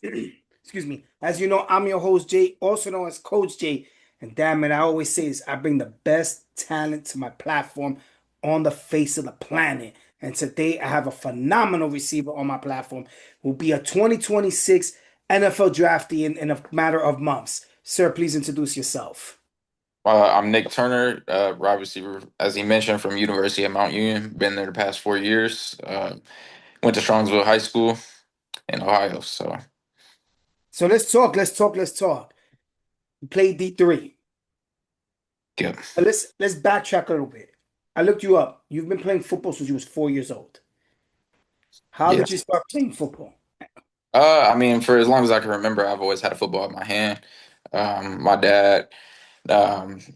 Excuse me. As you know, I'm your host, Jay, also known as Coach Jay. And damn it, I always say this, I bring the best talent to my platform on the face of the planet. And today I have a phenomenal receiver on my platform who will be a 2026 NFL draftee in a matter of months. Sir, please introduce yourself. I'm Nick Turner, wide receiver, as he mentioned, from University of Mount Union. Been there the past 4 years. Went to Strongsville High School in Ohio. So, So let's talk. You played D3. yeah, But let's backtrack a little bit. I looked you up. You've been playing football since you was 4 years old. How yeah. did you start playing football? I mean, for as long as I can remember, I've always had a football in my hand. My dad,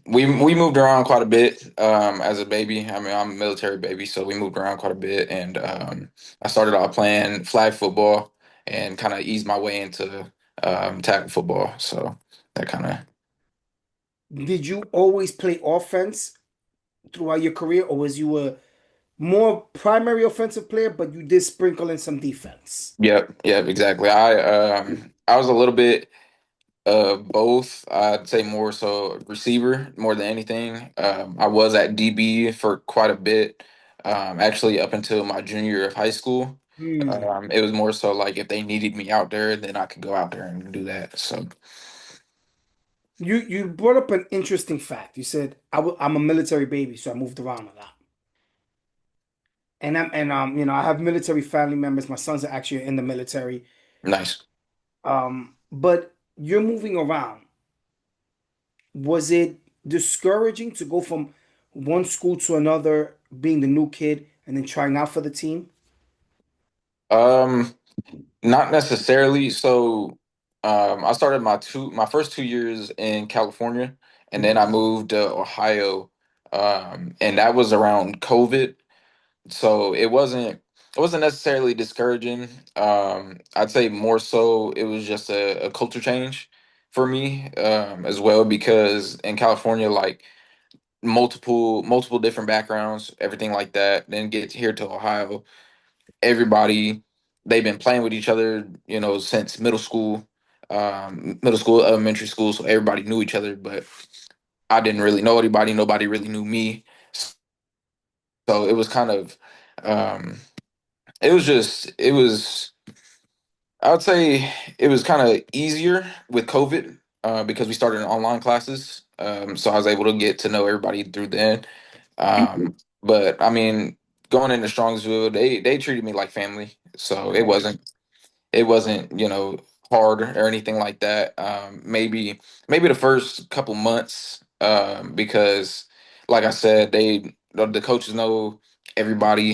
we moved around quite a bit as a baby. I mean, I'm a military baby, so we moved around quite a bit, and I started off playing flag football and kind of eased my way into tackle football. So that kind of. Did you always play offense throughout your career, or was you a more primary offensive player, but you did sprinkle in some defense? Yep, exactly. I was a little bit both. I'd say more so receiver more than anything. I was at DB for quite a bit. Actually up until my junior year of high school. Hmm. It was more so like if they needed me out there, then I could go out there and do that. So You brought up an interesting fact. You said I'm a military baby, so I moved around a lot. And I have military family members. My sons are actually in the military. nice. But you're moving around. Was it discouraging to go from one school to another, being the new kid, and then trying out for the team? Um, Not necessarily. So I started my first 2 years in California, and then Mhm. I moved to Ohio, and that was around COVID. So it wasn't necessarily discouraging. I'd say more so it was just a culture change for me as well because in California, like multiple different backgrounds, everything like that. Then get here to Ohio, everybody they've been playing with each other, since middle school, elementary school. So everybody knew each other, but I didn't really know anybody. Nobody really knew me. So it was kind of um, it was I would say it was kind of easier with COVID because we started in online classes. So I was able to get to know everybody through then. But I mean, going into Strongsville, they treated me like family. So it Okay. wasn't it wasn't, hard or anything like that. Maybe the first couple months, because like I said, the coaches know everybody.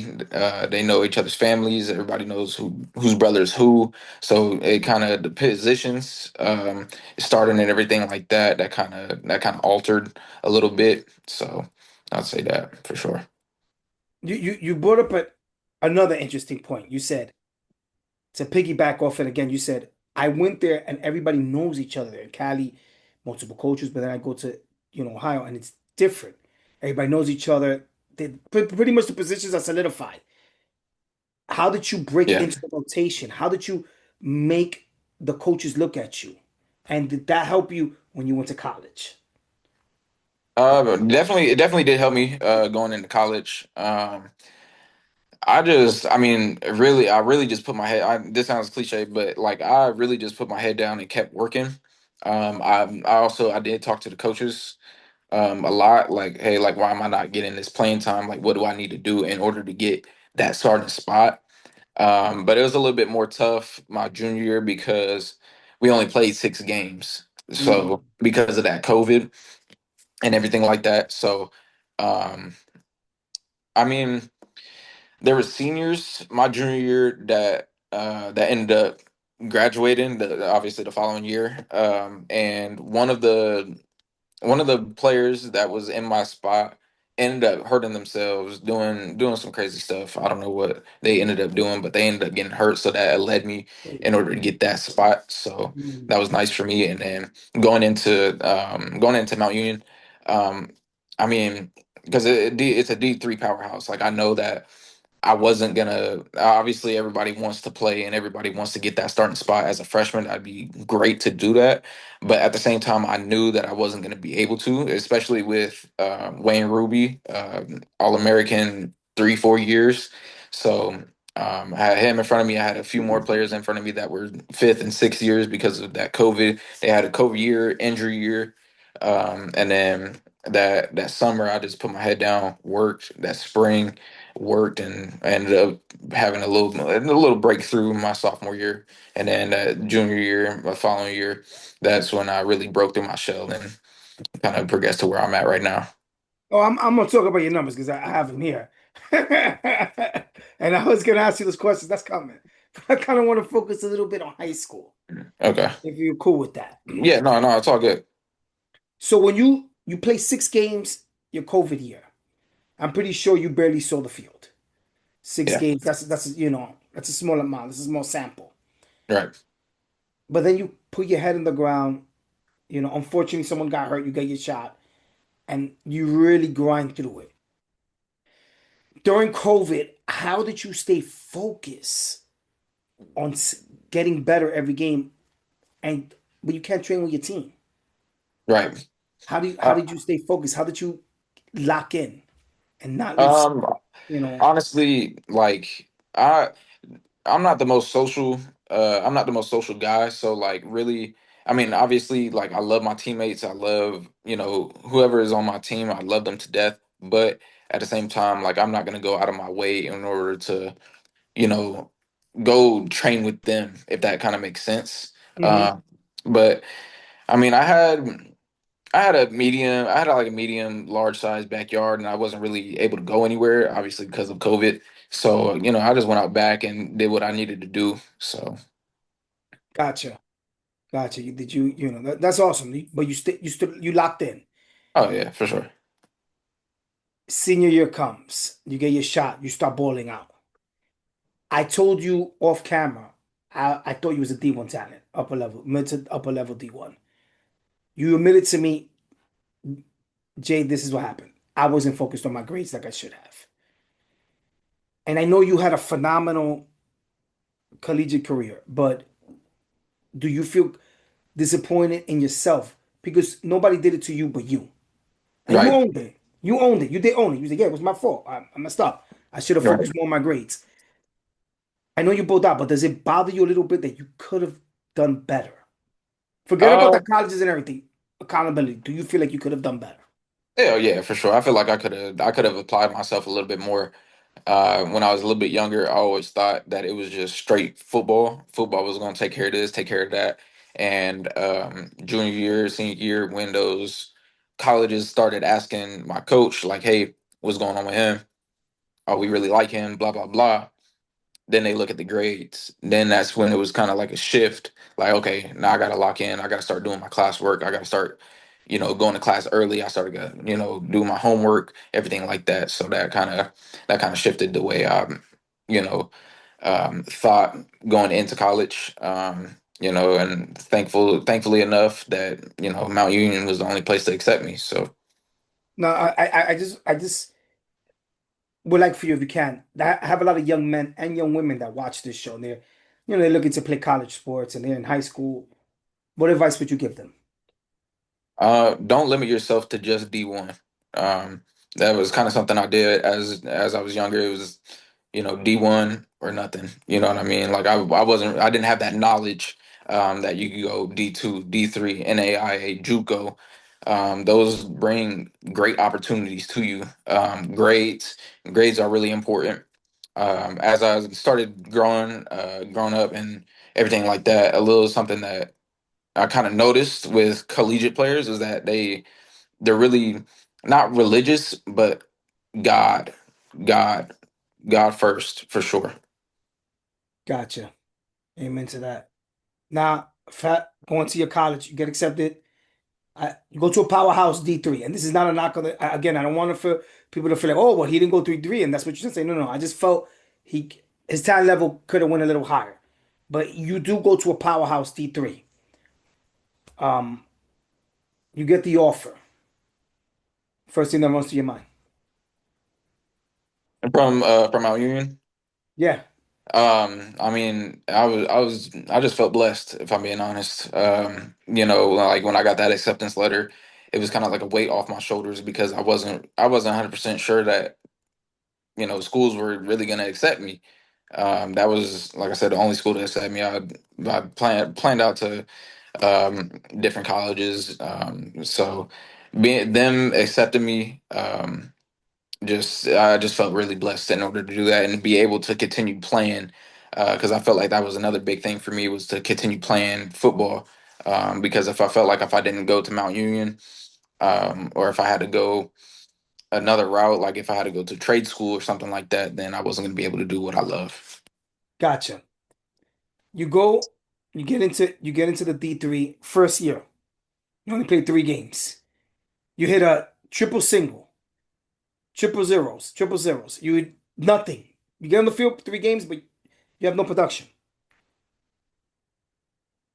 They know each other's families. Everybody knows whose brother is who. So it kind of the positions, starting and everything like that. That kind of altered a little bit. So I'd say that for sure. You brought up another interesting point. You said, to piggyback off it again, you said, I went there and everybody knows each other there. In Cali, multiple coaches, but then I go to, Ohio, and it's different. Everybody knows each other. Pretty much the positions are solidified. How did you break Yeah. into the rotation? How did you make the coaches look at you? And did that help you when you went to college? Definitely, it definitely did help me going into college. I mean, really, I really just put my head. This sounds cliche, but like I really just put my head down and kept working. I did talk to the coaches a lot. Like, hey, like, why am I not getting this playing time? Like, what do I need to do in order to get that starting spot? But it was a little bit more tough my junior year because we only played 6 games. Mm, So because of that COVID and everything like that. So, um, I mean. There were seniors my junior year that ended up graduating obviously the following year. And one of the players that was in my spot ended up hurting themselves doing some crazy stuff. I don't know what they ended up doing, but they ended up getting hurt. So that led me in order to get that spot. So mm. that was nice for me. And then going into Mount Union, um, I mean, because it's a D3 powerhouse. Like I know that I wasn't gonna. Obviously, everybody wants to play and everybody wants to get that starting spot as a freshman. I'd be great to do that, but at the same time, I knew that I wasn't gonna be able to, especially with Wayne Ruby, All American 3 4 years. So I had him in front of me. I had a few more players in front of me that were fifth and sixth years because of that COVID. They had a COVID year, injury year, and then that summer, I just put my head down, worked. That spring worked, and I ended up having a little breakthrough my sophomore year, and then junior year, my following year, that's when I really broke through my shell and kind of progressed to where I'm at right now. Oh, I'm gonna talk about your numbers because I have them here. And I was gonna ask you those questions. That's coming. But I kind of want to focus a little bit on high school, Okay. if you're cool with that. Yeah, no, no, it's all good. So when you play 6 games your COVID year, I'm pretty sure you barely saw the field. Six Yeah, games, that's a small amount. That's a small sample. right, But then you put your head in the ground. Unfortunately, someone got hurt. You get your shot, and you really grind through it. During COVID, how did you stay focused on getting better every game? And but you can't train with your team. right. How Uh, did you stay focused? How did you lock in and not lose? um, You know. honestly, like I'm not the most social. I'm not the most social guy. So like, really, I mean, obviously, like I love my teammates. I love whoever is on my team. I love them to death. But at the same time, like I'm not gonna go out of my way in order to you know go train with them if that kind of makes sense. Hmm. But I mean, I had like a medium large size backyard and I wasn't really able to go anywhere, obviously because of COVID. So, I just went out back and did what I needed to do. So, Gotcha. Gotcha. Did that's awesome. But you locked in. oh yeah, for sure. Senior year comes, you get your shot, you start balling out. I told you off camera, I thought you was a D1 talent, upper level, mid to upper level D1. You admitted to me, Jay, this is what happened. I wasn't focused on my grades like I should have. And I know you had a phenomenal collegiate career, but do you feel disappointed in yourself? Because nobody did it to you but you. And you Right. owned it. You owned it. You did own it. You said, yeah, it was my fault. I messed up. I should have Right. focused more on my grades. I know you both out, but does it bother you a little bit that you could have done better? Forget about Uh, the colleges and everything. Accountability. Do you feel like you could have done better? yeah, yeah, for sure. I feel like I could have applied myself a little bit more. When I was a little bit younger, I always thought that it was just straight football. Football was going to take care of this, take care of that. And junior year, senior year, when those colleges started asking my coach, like, "Hey, what's going on with him? Oh, we really like him." Blah blah blah. Then they look at the grades. Then that's when it was kind of like a shift. Like, okay, now I got to lock in. I got to start doing my classwork. I got to start, going to class early. I started, do my homework, everything like that. So that kind of shifted the way I, you know, thought going into college. And thankfully enough that Mount Union was the only place to accept me. So, No, I just would like for you if you can. I have a lot of young men and young women that watch this show. And they're looking to play college sports and they're in high school. What advice would you give them? don't limit yourself to just D1. Um, that was kind of something I did as I was younger. It was, D1 or nothing. You know what I mean? Like I didn't have that knowledge that you could go D2, D3, NAIA, JUCO. Those bring great opportunities to you. Grades are really important. As I started growing up and everything like that, a little something that I kind of noticed with collegiate players is that they're really not religious, but God, God, God first for sure. Gotcha. Amen to that. Now, fat going to your college, you get accepted. You go to a powerhouse D3, and this is not a knock on the. Again, I don't want to feel people to feel like, oh, well, he didn't go 3-3, and that's what you should say. No, no, I just felt he his talent level could have went a little higher, but you do go to a powerhouse D3. Um, you get the offer. First thing that runs to your mind. from Mount Union. Yeah. I mean, I just felt blessed, if I'm being honest. Like when I got that acceptance letter, it was kind of like a weight off my shoulders because I wasn't 100% sure that, schools were really going to accept me. That was, like I said, the only school that accepted me. I planned out to different colleges. So being them accepting me, I just felt really blessed in order to do that and be able to continue playing, because I felt like that was another big thing for me was to continue playing football. Because if I felt like if I didn't go to Mount Union, or if I had to go another route, like if I had to go to trade school or something like that, then I wasn't going to be able to do what I love. Gotcha. You go, you get into the D3 first year. You only played 3 games. You hit a triple single, triple zeros, triple zeros. You hit nothing. You get on the field 3 games, but you have no production.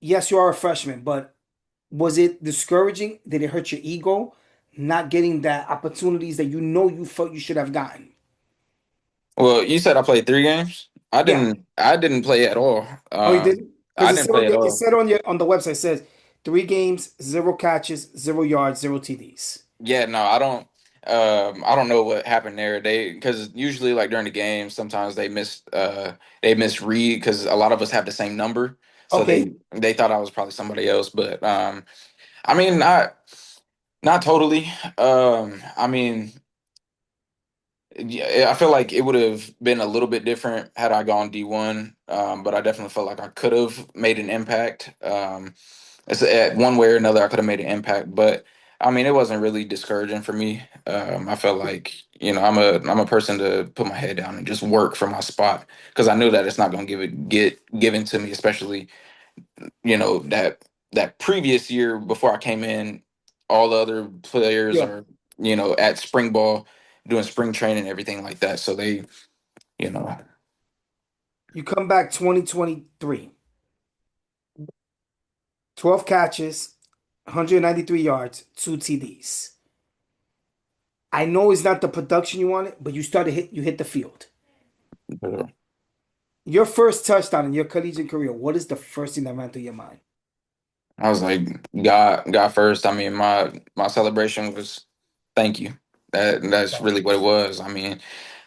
Yes, you are a freshman, but was it discouraging? Did it hurt your ego not getting that opportunities that you felt you should have gotten? Well, you said I played 3 games. I Yeah. didn't. I didn't play at all. Oh, you didn't? Because I it didn't said play at it all. said on the website, it says 3 games, 0 catches, 0 yards, 0 TDs. Yeah, no, I don't. I don't know what happened there. Because usually like during the game, sometimes they misread because a lot of us have the same number, so Okay. they thought I was probably somebody else. But I mean, not totally. I mean, yeah, I feel like it would have been a little bit different had I gone D1. But I definitely felt like I could have made an impact. It's at one way or another I could have made an impact, but I mean it wasn't really discouraging for me. I felt like I'm a person to put my head down and just work for my spot because I knew that it's not going to get given to me, especially that previous year before I came in, all the other players Yeah. are at spring ball doing spring training and everything like that, so they you know You come back 2023, 12 catches, 193 yards, 2 TDs. I know it's not the production you wanted, but you hit the field. Your first touchdown in your collegiate career, what is the first thing that ran through your mind? I was like, God first. I mean, my celebration was thank you. That's really what it was. I mean,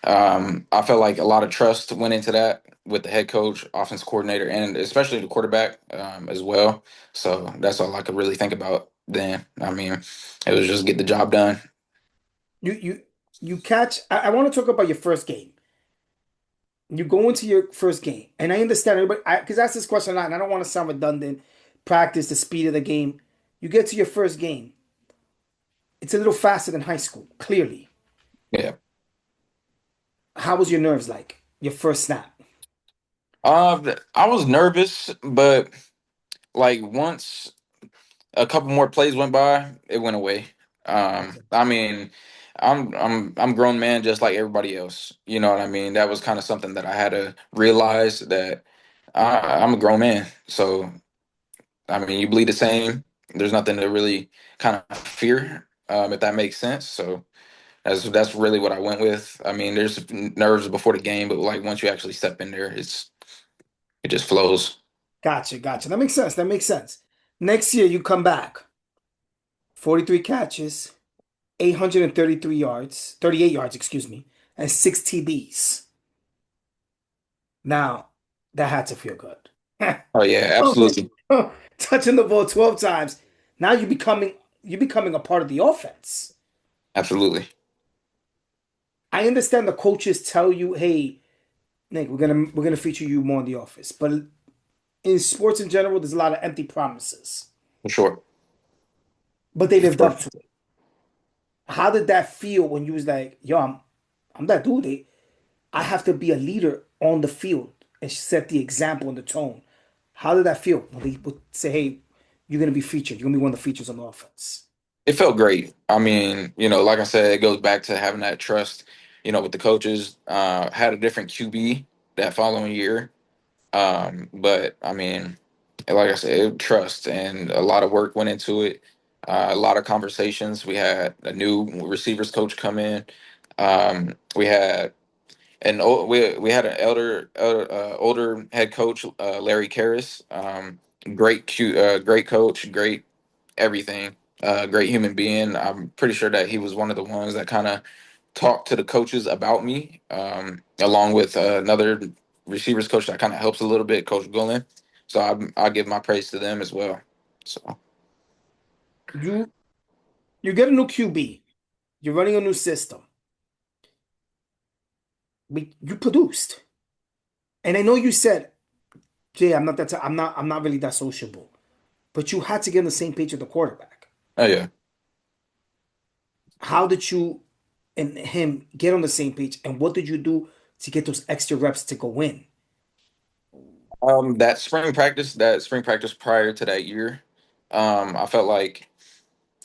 I felt like a lot of trust went into that with the head coach, offense coordinator, and especially the quarterback as well. So that's all I could really think about then. I mean, it was just get the job done. You you catch. I want to talk about your first game. You go into your first game, and I understand everybody because I asked this question a lot, and I don't want to sound redundant. Practice the speed of the game. You get to your first game. It's a little faster than high school, clearly. Yeah. How was your nerves like? Your first snap. I was nervous, but like once a couple more plays went by, it went away. Gotcha. I mean, I'm grown man just like everybody else. You know what I mean? That was kind of something that I had to realize that I'm a grown man. So I mean, you bleed the same. There's nothing to really kind of fear, if that makes sense. So that's really what I went with. I mean, there's nerves before the game, but like once you actually step in there, it just flows. Gotcha. Gotcha. That makes sense. That makes sense. Next year, you come back. 43 catches, 833 yards, 38 yards, excuse me, and 6 TDs. Now, that had to feel good. Oh yeah, Oh, absolutely, touching the ball 12 times. Now you're becoming a part of the offense. absolutely, I understand the coaches tell you, "Hey, Nick, we're gonna feature you more in the office." But in sports in general, there's a lot of empty promises. for sure. But they For lived sure. up to it. How did that feel when you was like, "Yo, I'm that dude. I have to be a leader on the field and set the example and the tone." How did that feel when they would say, "Hey, you're gonna be featured. You're gonna be one of the features on the offense." It felt great. I mean, like I said, it goes back to having that trust, with the coaches. Had a different QB that following year. But I mean, like I said, trust and a lot of work went into it. A lot of conversations. We had a new receivers coach come in. We had and we had an older head coach, Larry Karras. Great coach, great everything, great human being. I'm pretty sure that he was one of the ones that kind of talked to the coaches about me, along with another receivers coach that kind of helps a little bit, Coach Gullen. So I give my praise to them as well. So You you get a new QB. You're running a new system. But you produced. And I know you said, Jay, I'm not really that sociable. But you had to get on the same page with the quarterback. oh yeah. How did you and him get on the same page? And what did you do to get those extra reps to go in? That spring practice prior to that year, I felt like,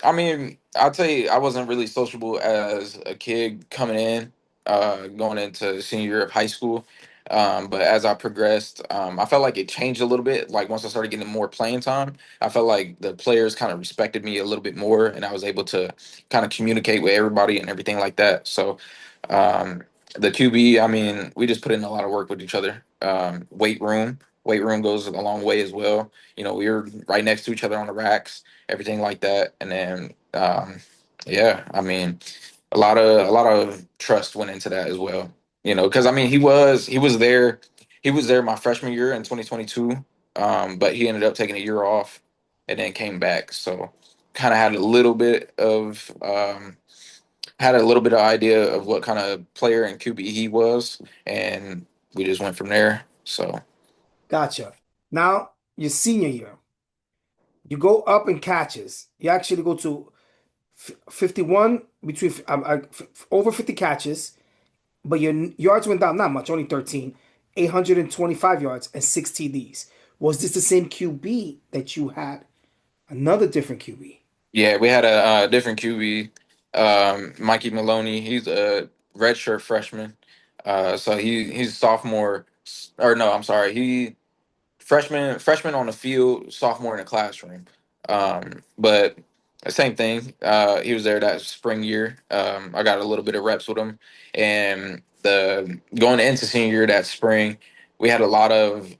I mean, I'll tell you, I wasn't really sociable as a kid coming in, going into senior year of high school. But as I progressed, I felt like it changed a little bit. Like once I started getting more playing time, I felt like the players kind of respected me a little bit more, and I was able to kind of communicate with everybody and everything like that. So, um, the QB, I mean, we just put in a lot of work with each other. Weight room goes a long way as well. You know, we were right next to each other on the racks, everything like that. And then, yeah, I mean, a lot of trust went into that as well. You know, because I mean, he was there my freshman year in 2022, but he ended up taking a year off and then came back. So, kind of had a little bit of idea of what kind of player and QB he was, and we just went from there. So, Gotcha. Now, your senior year, you go up in catches. You actually go to 51 between over 50 catches, but your yards went down not much, only 13, 825 yards and 6 TDs. Was this the same QB that you had? Another different QB. yeah, we had a different QB, Mikey Maloney. He's a redshirt freshman. So he's sophomore, or no, I'm sorry, he freshman on the field, sophomore in the classroom. But the same thing. He was there that spring year. I got a little bit of reps with him, and the going into senior year that spring, we had a lot of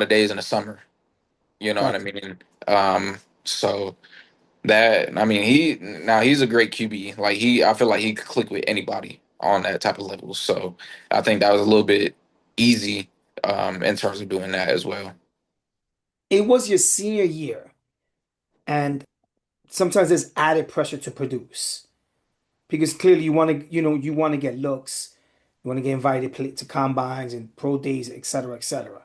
days in the summer. You know what I Gotcha. mean? So that I mean he's a great QB. Like I feel like he could click with anybody on that type of level. So I think that was a little bit easy, in terms of doing that as well. It was your senior year, and sometimes there's added pressure to produce because clearly you want to get looks, you want to get invited to combines and pro days, etc., etc.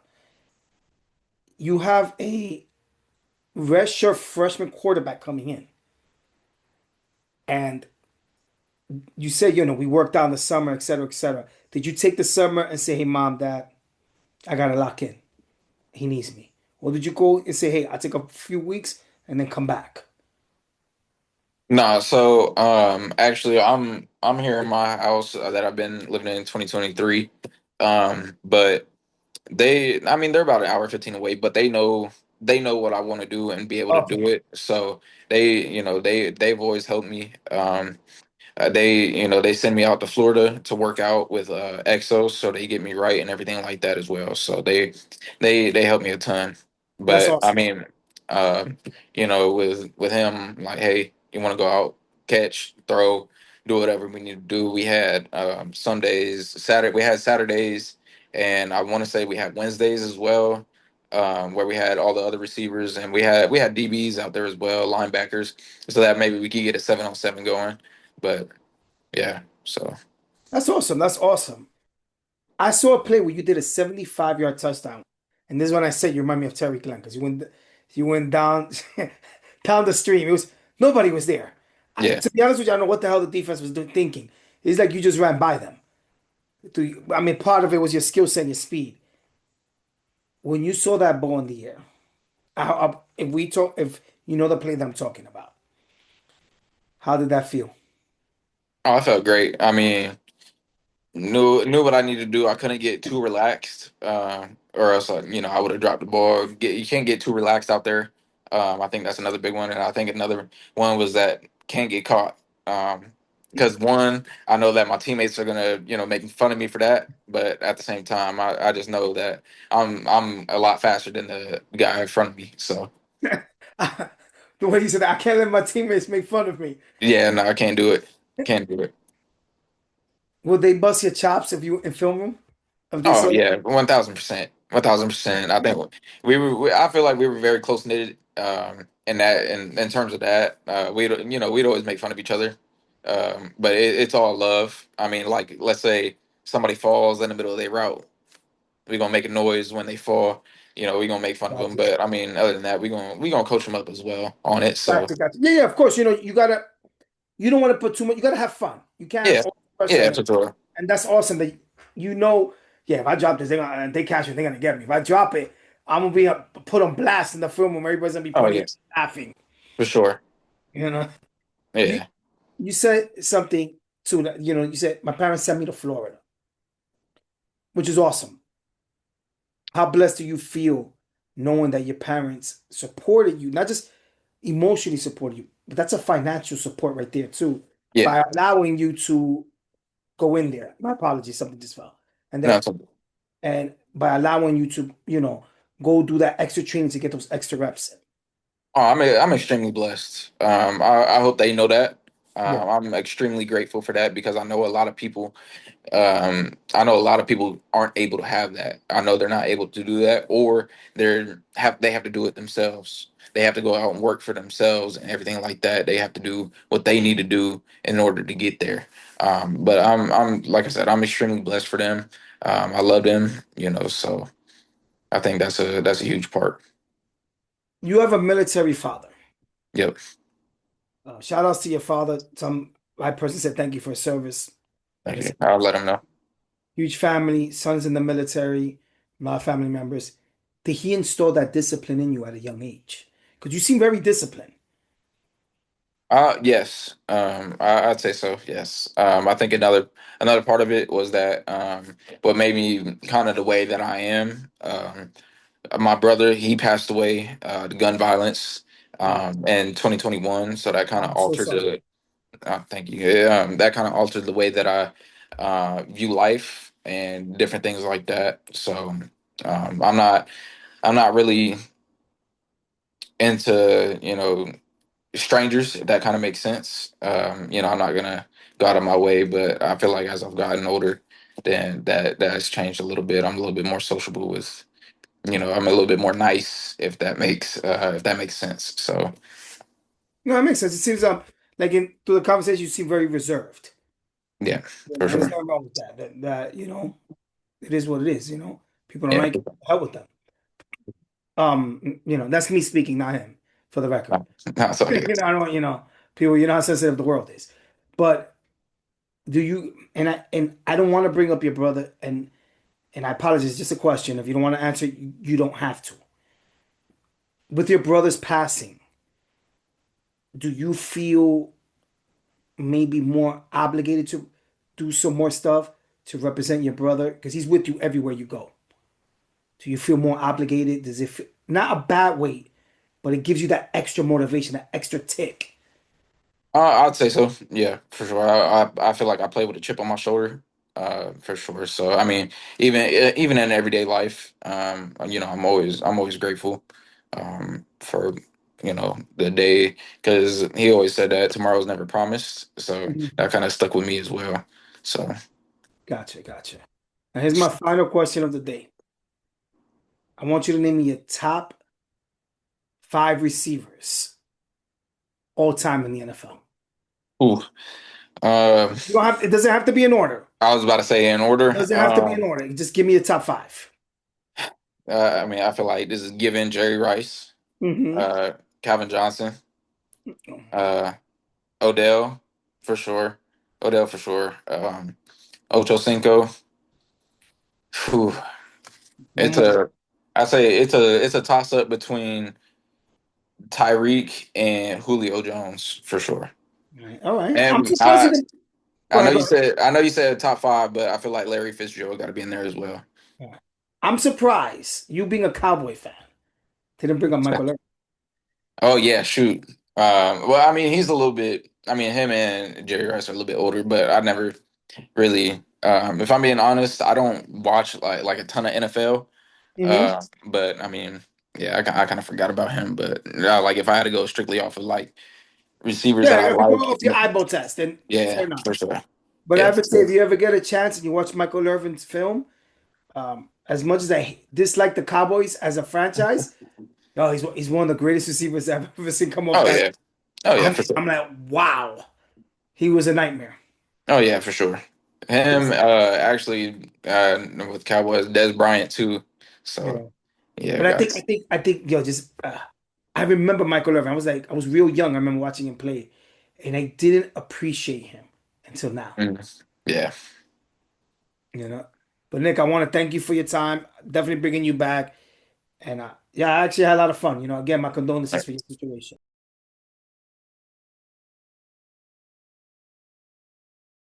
You have a redshirt freshman quarterback coming in, and you said, we worked out in the summer, etc., etc. Did you take the summer and say, hey, mom, dad, I got to lock in. He needs me. Or did you go and say, hey, I'll take a few weeks and then come back? Nah, so actually I'm here in my house, that I've been living in 2023. But I mean they're about an hour 15 away, but they know what I want to do and be able to Okay. do it. So they've always helped me. They send me out to Florida to work out with Exos, so they get me right and everything like that as well. So they help me a ton. That's But I awesome. mean, with him, like, hey, you want to go out, catch, throw, do whatever we need to do. We had some days, we had Saturdays, and I want to say we had Wednesdays as well. Where we had all the other receivers, and we had DBs out there as well, linebackers, so that maybe we could get a 7-on-7 going. But yeah, so That's awesome. That's awesome. I saw a play where you did a 75-yard touchdown. And this is when I said you remind me of Terry Glenn because you went down down the stream. It was nobody was there. yeah. To be honest with you, I don't know what the hell the defense was thinking. It's like you just ran by them. I mean, part of it was your skill set and your speed. When you saw that ball in the air, if you know the play that I'm talking about, how did that feel? Oh, I felt great. I mean, knew what I needed to do. I couldn't get too relaxed, or else I would have dropped the ball. You can't get too relaxed out there. I think that's another big one, and I think another one was that can't get caught. because one, I know that my teammates are gonna, make fun of me for that, but at the same time, I just know that I'm a lot faster than the guy in front of me. So The way you said that, I can't let my teammates make fun of me. yeah, no, I can't do it. Can't do it. Will they bust your chops if you and film them? If they Oh saw yeah, 1,000%, 1,000%. I think I feel like we were very close knitted. In that, in terms of that, we'd always make fun of each other. But it's all love. I mean, like let's say somebody falls in the middle of their route, we're gonna make a noise when they fall. We're gonna make fun of them. Gotcha. But I mean, other than that, we gonna coach them up as well on it. So Gotcha, gotcha. Yeah, yeah, of course. You gotta, you don't want to put too much, you gotta have fun. You can't yeah, over pressure yeah, and for sure. that's awesome that you know, yeah, if I drop this, they catch me, they're gonna get me. If I drop it, I'm gonna be put on blast in the film where everybody's gonna be Oh pointing at yes, me, laughing. for sure. You know, you Yeah. you said something too that you said my parents sent me to Florida, which is awesome. How blessed do you feel knowing that your parents supported you, not just emotionally supported you, but that's a financial support right there too, Yeah. by allowing you to go in there. My apologies, something just fell. And No. then and by allowing you to, go do that extra training to get those extra reps in. Oh, I'm extremely blessed. I hope they know that. Yeah. I'm extremely grateful for that because I know a lot of people. Aren't able to have that. I know they're not able to do that, or they have to do it themselves. They have to go out and work for themselves and everything like that. They have to do what they need to do in order to get there. But I'm like I said, I'm extremely blessed for them. I love them, so I think that's a huge part. You have a military father. Yep. Shout outs to your father. Some I personally said thank you for his service. Like I Thank you. said, I'll let them know. huge family, sons in the military, a lot of family members. Did he instill that discipline in you at a young age? Because you seem very disciplined. Yes. I'd say so. Yes. I think another part of it was that what made me kind of the way that I am. My brother, he passed away to gun violence Oh, in 2021, so that kind of I'm so altered sorry. the. Thank you. Yeah, that kind of altered the way that I view life and different things like that. So I'm not really into strangers, if that kind of makes sense. I'm not gonna go out of my way, but I feel like as I've gotten older, then that has changed a little bit. I'm a little bit more sociable with, I'm a little bit more nice, if that makes sense. So No, that makes sense. It seems like through the conversation, you seem very reserved. yeah, for And there's sure. nothing wrong with that. It is what it is. People don't Yeah, like it, hell with them. That's me speaking, not him, for the record. that's all good. I don't, people, how sensitive the world is. But do you, and I don't want to bring up your brother, and I apologize, it's just a question. If you don't want to answer, you don't have to. With your brother's passing, do you feel maybe more obligated to do some more stuff to represent your brother? Because he's with you everywhere you go. Do you feel more obligated? Does it feel, not a bad way, but it gives you that extra motivation, that extra tick? I'd say so. Yeah, for sure. I feel like I play with a chip on my shoulder, for sure. So I mean, even in everyday life, I'm always grateful, for the day because he always said that tomorrow's never promised. So Mhm. that kind of stuck with me as well. So, Gotcha, gotcha. Now here's my final question of the day. I want you to name me your top five receivers all time in the NFL. ooh, uh, You don't have, it doesn't have to be in order. I was about to say in It order. doesn't have to be in order. Just give me your top five. I mean, I feel like this is given Jerry Rice, Hmm. uh, Calvin Johnson, uh, Odell for sure. Odell for sure. Ocho Cinco. Whew. One It's more. a I say it's a toss up between Tyreek and Julio Jones for sure. All right. All right. I'm And surprised you didn't. Go ahead. Go I know you said top five, but I feel like Larry Fitzgerald got to be in there as well. ahead. I'm surprised you being a Cowboy fan didn't bring up Michael Irvin. Oh yeah, shoot. Well, I mean, he's a little bit. I mean, him and Jerry Rice are a little bit older, but I never really. If I'm being honest, I don't watch like a ton of NFL. Hmm. But I mean, yeah, I kind of forgot about him. But like if I had to go strictly off of like receivers that I Yeah, if you go like, off your eyeball test, then fair yeah, enough. for sure. But Yeah, I for would say sure. if you ever get a chance and you watch Michael Irvin's film, as much as I dislike the Cowboys as a franchise, oh, he's one of the greatest receivers I've ever seen come off Oh that. yeah. Oh yeah, I'm for sure. I'm like, wow, he was a nightmare. Oh yeah, for sure. Him, Yes. actually, with Cowboys, Des Bryant too. So Yeah. yeah, But guys. yo, just I remember Michael Irvin. I was real young. I remember watching him play, and I didn't appreciate him until now. Mm. Yeah. You know. But Nick, I want to thank you for your time. Definitely bringing you back, and yeah, I actually had a lot of fun. Again, my condolences for your situation.